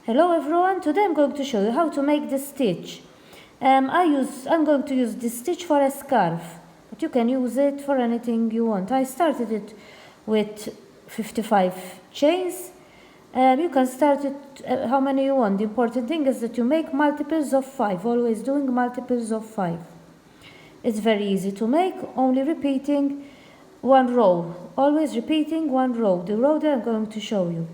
Hello everyone, today I'm going to show you how to make this stitch. I'm going to use this stitch for a scarf, but you can use it for anything you want. I started it with 55 chains. You can start it how many you want. The important thing is that you make multiples of 5, always doing multiples of 5. It's very easy to make, only repeating one row, always repeating one row, the row that I'm going to show you.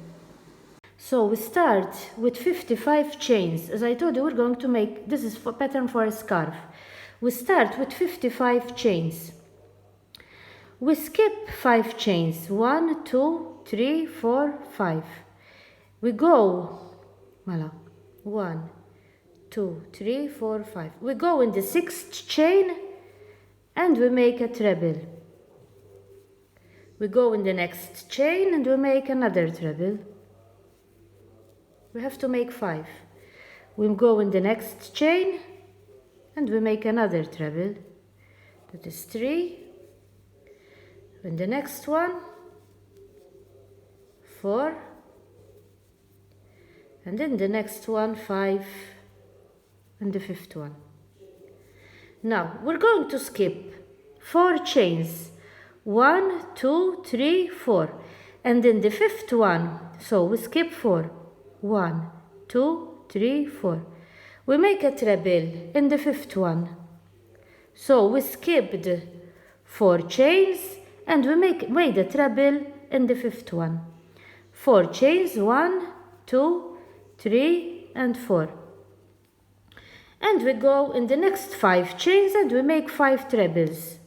So we start with 55 chains. As I told you, we're going to make, this is for pattern for a scarf. We start with 55 chains. We skip 5 chains, 1, 2, 3, 4, 5. We go, voila, 1, 2, 3, 4, 5. We go in the 6th chain and we make a treble. We go in the next chain and we make another treble. We have to make 5. We go in the next chain and we make another treble. That is 3. In the next one, 4. And in the next one, 5. And the 5th one. Now, we're going to skip 4 chains. 1, 2, 3, 4. And in the 5th one, so we skip 4. 1, 2, 3, 4. We make a treble in the 5th one. So we skipped 4 chains and we made a treble in the 5th one. 4 chains, 1, 2, 3, and 4. And we go in the next 5 chains and we make 5 trebles.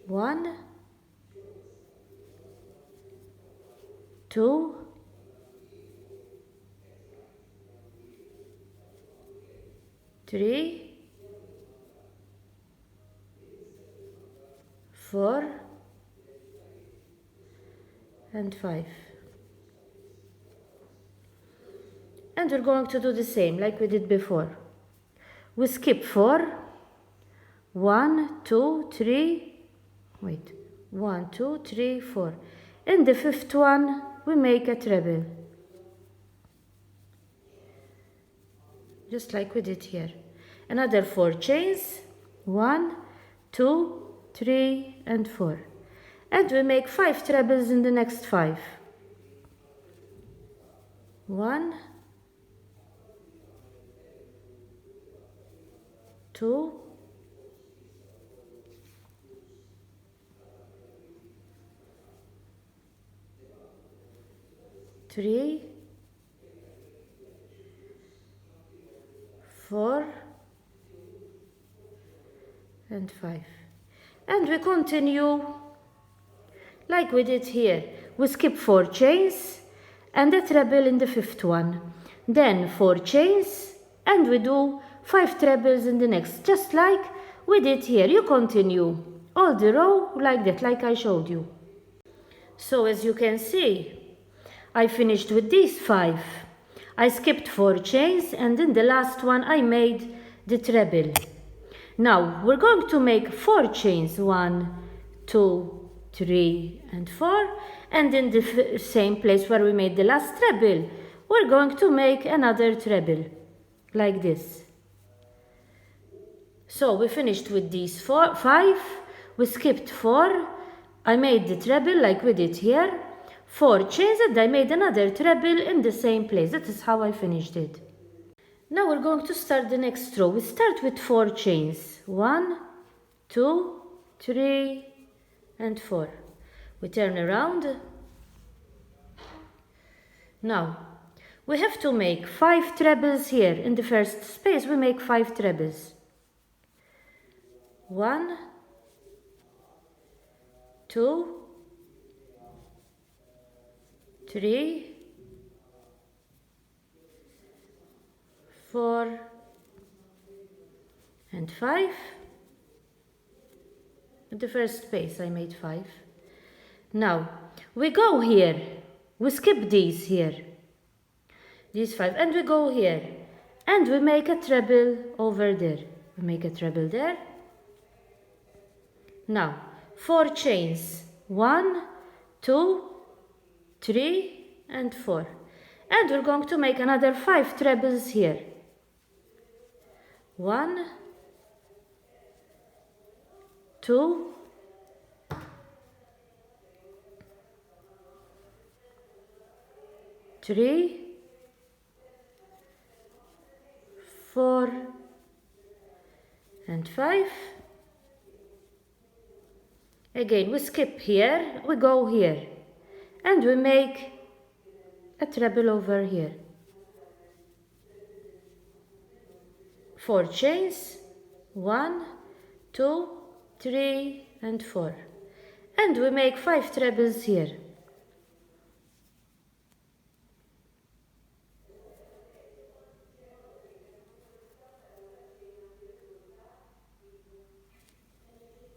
1, 2, 3, 4, and 5. And we're going to do the same like we did before. We skip 4, 1, 2, 3, wait, 1, 2, 3, 4. In the 5th one, we make a treble. Just like we did here. Another 4 chains, 1, 2, 3, and 4. And we make 5 trebles in the next 5. 1, 2, 3, 4, and 5. And we continue like we did here. We skip 4 chains and a treble in the 5th one. Then 4 chains and we do 5 trebles in the next, just like we did here. You continue all the row like that, like I showed you. So as you can see, I finished with these 5. I skipped 4 chains and in the last one I made the treble. Now we're going to make 4 chains, 1, 2, 3, and 4. And in the same place where we made the last treble, we're going to make another treble, like this. So we finished with these 5. We skipped 4. I made the treble like we did here. 4 chains and I made another treble in the same place. That is how I finished it. Now we're going to start the next row. We start with 4 chains. 1, 2, 3, and 4. We turn around. Now, we have to make 5 trebles here. In the first space, we make 5 trebles. 1, 2, 3, 4, and 5. In the first space I made 5. Now we go here, we skip these here, these 5, and we go here and we make a treble over there. We make a treble there. Now 4 chains, 1, 2, 3, and 4. and we're going to make another 5 trebles here. 1, 2, 3, 4, and 5. Again, we skip here, we go here, and we make a treble over here. 4 chains, 1, 2, 3, and 4. And we make 5 trebles here.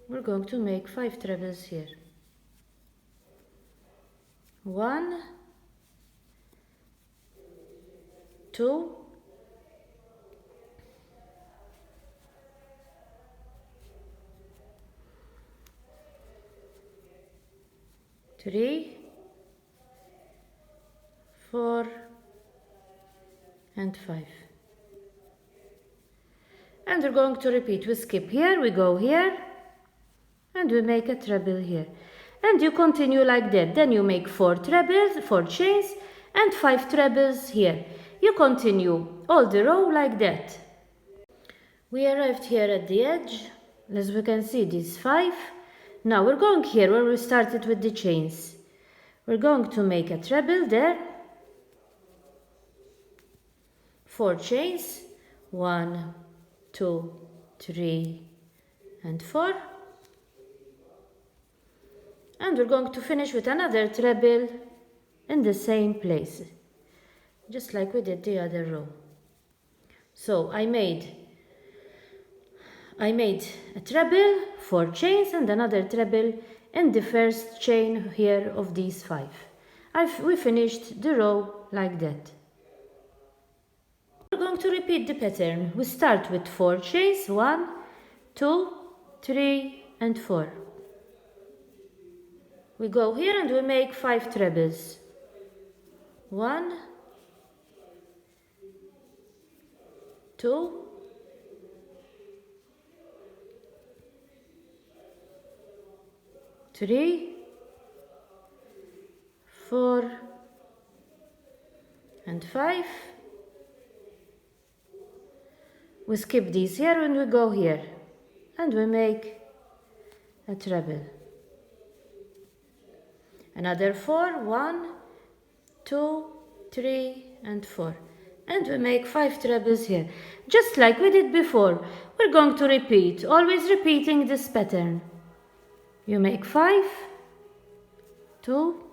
We're going to make 5 trebles here. 1, 2, 3, 4, and 5. And we're going to repeat. We skip here, we go here, and we make a treble here. And you continue like that. Then you make 4 trebles, 4 chains, and 5 trebles here. You continue all the row like that. We arrived here at the edge. As we can see, these 5. Now we're going here where we started with the chains. We're going to make a treble there. 4 chains. 1, 2, 3, and 4. And we're going to finish with another treble in the same place, just like we did the other row. So I made a treble, 4 chains, and another treble in the first chain here of these 5. We finished the row like that. We're going to repeat the pattern. We start with 4 chains, 1, 2, 3, and 4. We go here and we make 5 trebles. 1, 2, 3, 4, and 5. We skip these here and we go here and we make a treble. Another 4, 1, 2, 3, and 4. And we make 5 trebles here. Just like we did before, we're going to repeat, always repeating this pattern. You make 5, 2,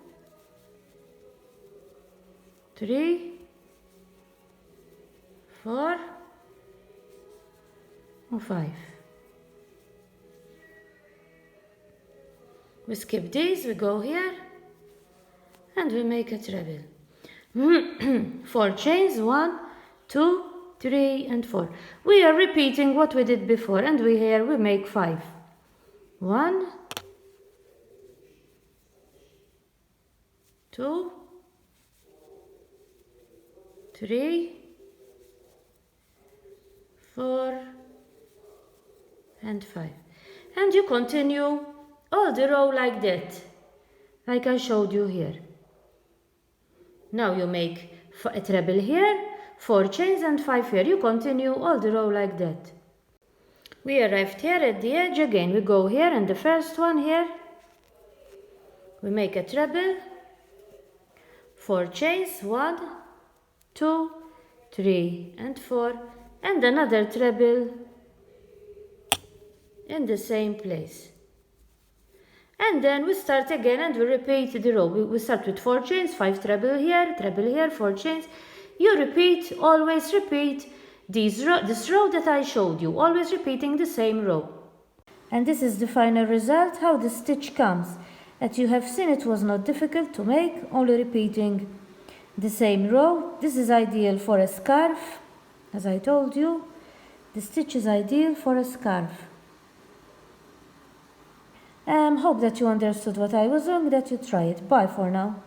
3, 4, and 5. We skip these, we go here, and we make a treble. 4 chains, 1, 2, 3, and 4. We are repeating what we did before, and we make 5. 1, 2, 3, 4, and 5. And you continue all the row like that, like I showed you here. Now you make a treble here, 4 chains, and 5 here. You continue all the row like that. We arrived here at the edge again. We go here and the first one here. We make a treble, 4 chains, 1, 2, 3, and 4, and another treble in the same place. And then we start again and we repeat the row. We start with 4 chains, 5 treble here, 4 chains. You repeat, always repeat this row that I showed you, always repeating the same row. And this is the final result, how the stitch comes. As you have seen, it was not difficult to make, only repeating the same row. This is ideal for a scarf, as I told you. The stitch is ideal for a scarf. Hope that you understood what I was doing, that you try it. Bye for now.